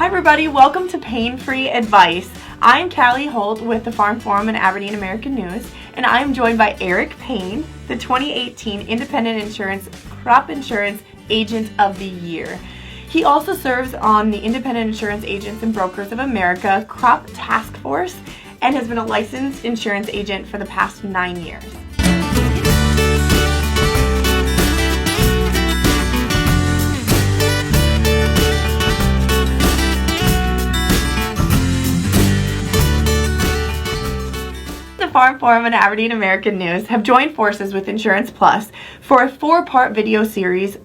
Hi everybody, welcome to Payne Free Advice. I'm Callie Holt with the Farm Forum and Aberdeen American News, and I am joined by Eric Payne, the 2018 Independent Insurance Crop Insurance Agent of the Year. He also serves on the Independent Insurance Agents and Brokers of America Crop Task Force and has been a licensed insurance agent for the past 9 years. Farm Forum and Aberdeen American News have joined forces with Insurance Plus for a 4-part video series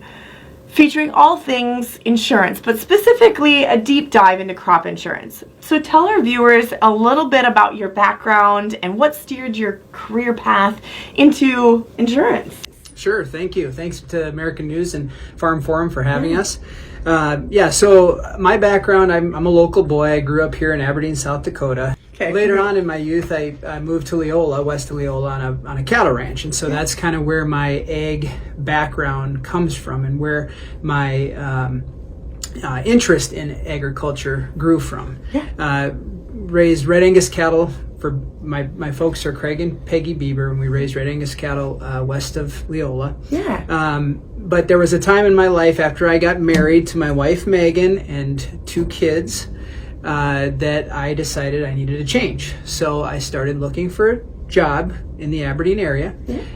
featuring all things insurance, but specifically a deep dive into crop insurance. So tell our viewers a little bit about your background and what steered your career path into insurance. Sure, thank you. Thanks to American News and Farm Forum for having us. So my background, I'm a local boy. I grew up here in Aberdeen, South Dakota. Okay. Later on in my youth, I moved to Leola, west of Leola, on a cattle ranch, and so that's kind of where my ag background comes from, and where my interest in agriculture grew from. Raised Red Angus cattle. For my folks are Craig and Peggy Bieber, and we raised Red Angus cattle west of Leola. But there was a time in my life after I got married to my wife Megan and 2 kids that I decided I needed a change. So I started looking for a job in the Aberdeen area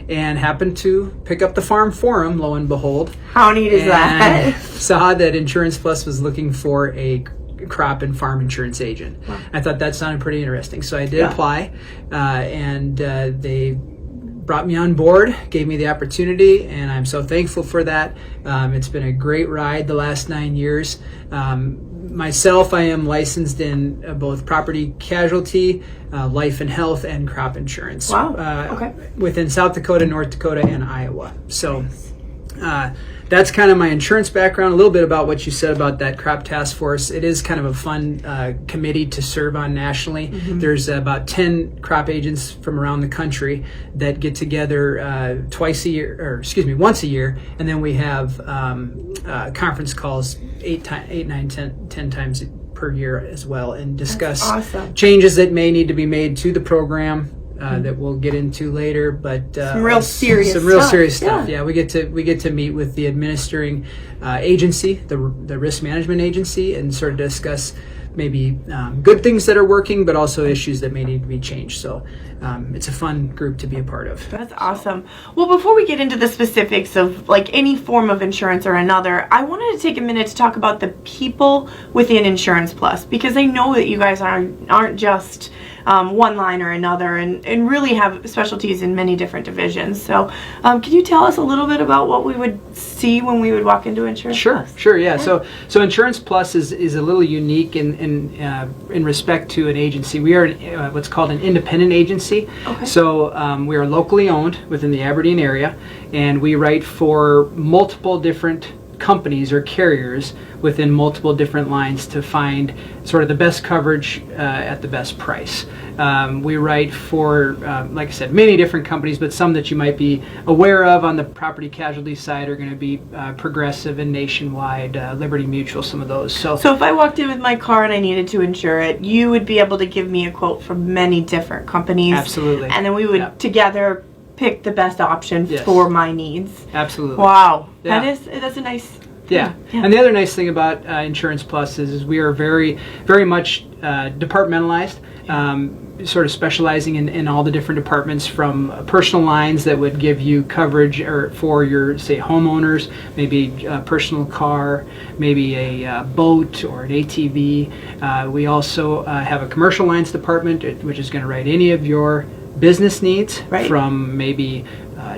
and happened to pick up the Farm Forum, lo and behold. How neat is that? Saw that Insurance Plus was looking for a crop and farm insurance agent. Wow. I thought that sounded pretty interesting. So I did apply, and they brought me on board, gave me the opportunity, and I'm so thankful for that. It's been a great ride the last 9 years. Myself, I am licensed in both property casualty, life and health, and crop insurance. Wow. Within South Dakota, North Dakota, and Iowa. So that's kind of my insurance background. A little bit about what you said about that crop task force. It is kind of a fun committee to serve on nationally. There's about 10 crop agents from around the country that get together once a year, and then we have conference calls 8, 9, 10 times per year as well, and discuss changes that may need to be made to the program. That we'll get into later, but some real serious stuff. Yeah, we get to meet with the administering agency, the risk management agency, and sort of discuss maybe good things that are working, but also issues that may need to be changed. So it's a fun group to be a part of. That's awesome. Well, before we get into the specifics of like any form of insurance or another, I wanted to take a minute to talk about the people within Insurance Plus, because I know that you guys aren't just one line or another, and really have specialties in many different divisions. So can you tell us a little bit about what we would see when we would walk into Insurance Plus? Sure, yeah. So Insurance Plus is a little unique in respect to an agency. We are what's called an independent agency. So we are locally owned within the Aberdeen area, and we write for multiple different companies or carriers within multiple different lines to find sort of the best coverage at the best price. We write for, like I said, many different companies, but some that you might be aware of on the property casualty side are going to be Progressive and Nationwide, Liberty Mutual, some of those. So if I walked in with my car and I needed to insure it, you would be able to give me a quote from many different companies. Absolutely. And then we would together pick the best option for my needs. Absolutely. Wow. That's a nice thing. Yeah. And the other nice thing about Insurance Plus is we are very, very much departmentalized, sort of specializing in all the different departments, from personal lines that would give you coverage or for your, say, homeowners, maybe a personal car, maybe a boat or an ATV. We also have a commercial lines department, which is going to write any of your business needs, from maybe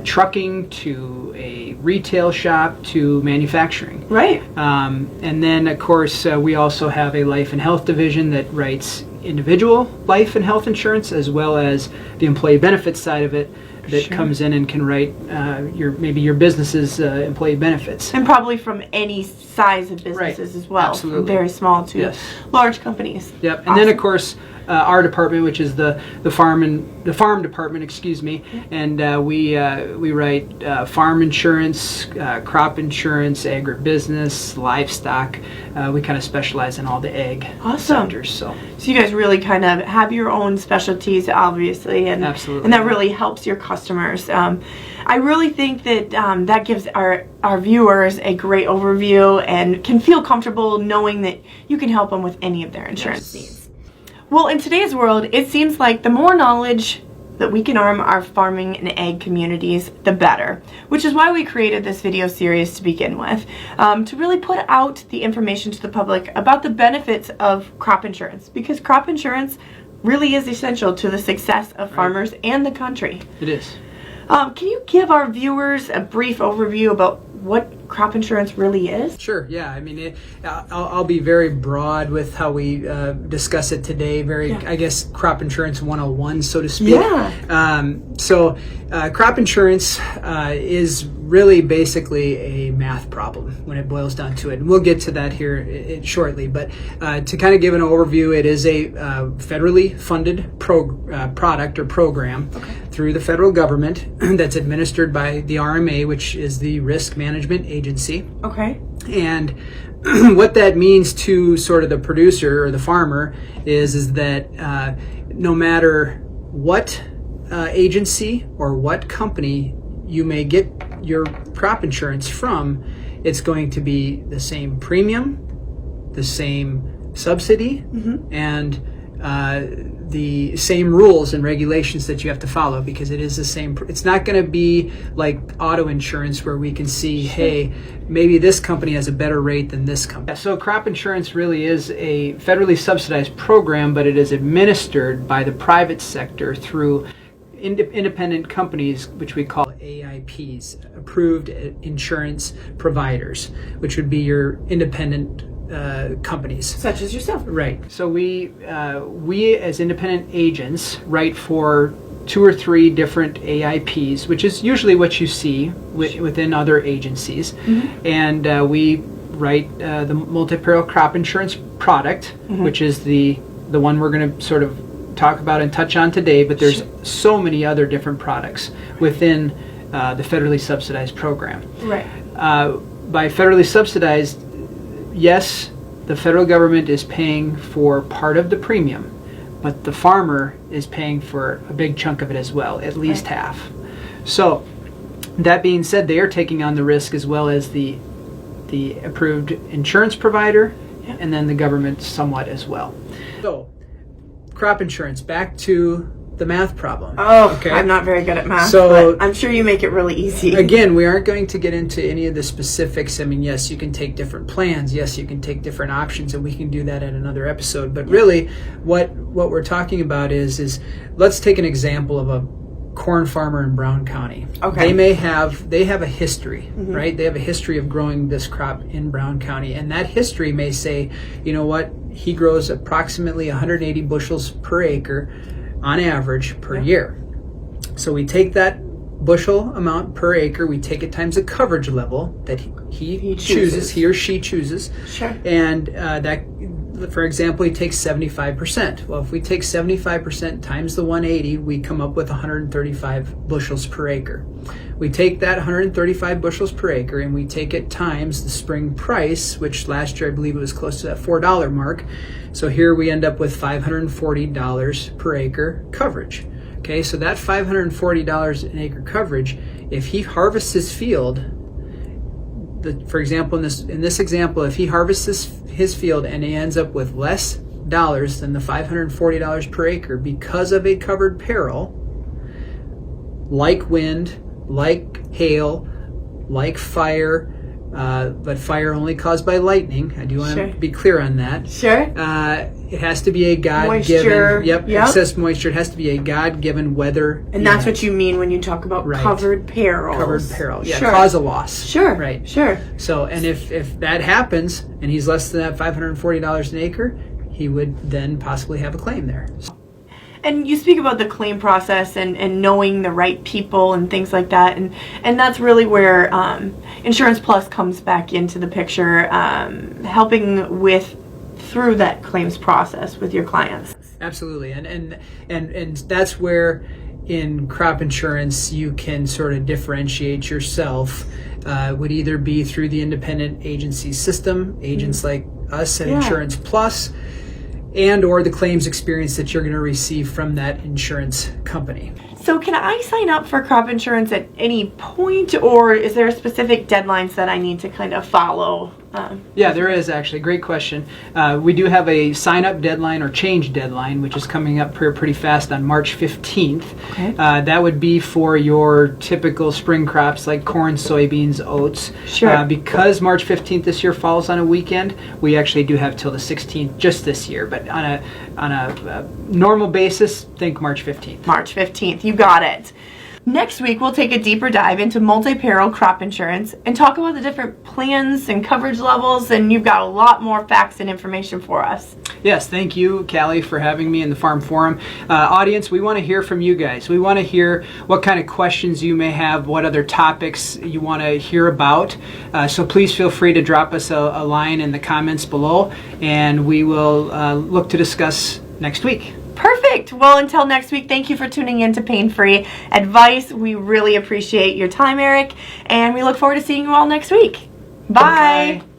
trucking to a retail shop to manufacturing. And then, of course, we also have a life and health division that writes individual life and health insurance, as well as the employee benefits side of it that comes in and can write your business's employee benefits. And probably from any size of businesses as well. Absolutely. From very small to large companies. And then, of course, our department, which is the farm department, excuse me, and we write farm insurance, crop insurance, agribusiness, livestock. We kind of specialize in all the ag sectors. So you guys really kind of have your own specialties, obviously, and absolutely, and that really helps your customers. I really think that that gives our viewers a great overview and can feel comfortable knowing that you can help them with any of their insurance needs. Well, in today's world, it seems like the more knowledge that we can arm our farming and ag communities, the better, which is why we created this video series to begin with, to really put out the information to the public about the benefits of crop insurance, because crop insurance really is essential to the success of farmers and the country. It is. Can you give our viewers a brief overview about what crop insurance really is? Sure, yeah. I mean, I'll be very broad with how we discuss it today. I guess, crop insurance 101, so to speak. Yeah. Crop insurance is really basically a math problem when it boils down to it. And we'll get to that here shortly. But to kind of give an overview, it is a federally funded product or program through the federal government that's administered by the RMA, which is the Risk Management Agency. Okay. And what that means to sort of the producer or the farmer is that no matter what agency or what company you may get your crop insurance from, it's going to be the same premium, the same subsidy, and the same rules and regulations that you have to follow, because it is the same. It's not going to be like auto insurance where we can see, hey, maybe this company has a better rate than this company. So crop insurance really is a federally subsidized program, but it is administered by the private sector through independent companies, which we call AIPs, approved insurance providers, which would be your independent companies, such as yourself. Right. So we as independent agents write for 2 or 3 different AIPs, which is usually what you see within other agencies, and we write the multi-peril crop insurance product, which is the one we're going to sort of talk about and touch on today. But there's so many other different products within the federally subsidized program. Right. By federally subsidized, yes, the federal government is paying for part of the premium, but the farmer is paying for a big chunk of it as well, at least half. So that being said, they are taking on the risk as well as the approved insurance provider, and then the government somewhat as well. So crop insurance, back to the math problem. Oh, okay. I'm not very good at math, so but I'm sure you make it really easy. Again, we aren't going to get into any of the specifics. I mean, yes, you can take different plans. Yes, you can take different options, and we can do that in another episode. But really, what we're talking about is let's take an example of a corn farmer in Brown County. Okay. They have a history, right? They have a history of growing this crop in Brown County, and that history may say, you know what, he grows approximately 180 bushels per acre on average per year. So we take that bushel amount per acre, we take it times the coverage level that he or she chooses. Sure. And that, for example, he takes 75%. Well, if we take 75% times the 180, we come up with 135 bushels per acre. We take that 135 bushels per acre and we take it times the spring price, which last year I believe it was close to that $4 mark. So here we end up with $540 per acre coverage. Okay, so that $540 an acre coverage, if he harvests his field, for example, in this example, if he harvests his field and he ends up with less dollars than the $540 per acre because of a covered peril, like wind, like hail, like fire, but fire only caused by lightning. I do want to be clear on that. Sure. It has to be a God-given, excess moisture. It has to be a God-given weather. And that's what you mean when you talk about covered perils. Covered peril, cause a loss. Sure, right. Sure. So, and if that happens and he's less than that $540 an acre, he would then possibly have a claim there. And you speak about the claim process and knowing the right people and things like that, and that's really where Insurance Plus comes back into the picture, helping through that claims process with your clients. Absolutely, and that's where in crop insurance you can sort of differentiate yourself. Would either be through the independent agency system, agents like us at Insurance Plus, and or the claims experience that you're going to receive from that insurance company. So can I sign up for crop insurance at any point, or is there specific deadlines that I need to kind of follow? Yeah, there is actually. Great question. We do have a sign-up deadline or change deadline, which is coming up pretty fast on March 15th. Okay. That would be for your typical spring crops like corn, soybeans, oats. Sure. Because March 15th this year falls on a weekend, we actually do have till the 16th just this year. But on a normal basis, think March 15th. March 15th. You got it. Next week, we'll take a deeper dive into multi-peril crop insurance and talk about the different plans and coverage levels, and you've got a lot more facts and information for us. Yes, thank you, Callie, for having me in the Farm Forum. Audience, we want to hear from you guys. We want to hear what kind of questions you may have, what other topics you want to hear about. So please feel free to drop us a line in the comments below, and we will look to discuss next week. Perfect. Well, until next week, thank you for tuning in to Payne Free Advice. We really appreciate your time, Eric, and we look forward to seeing you all next week. Bye. Bye.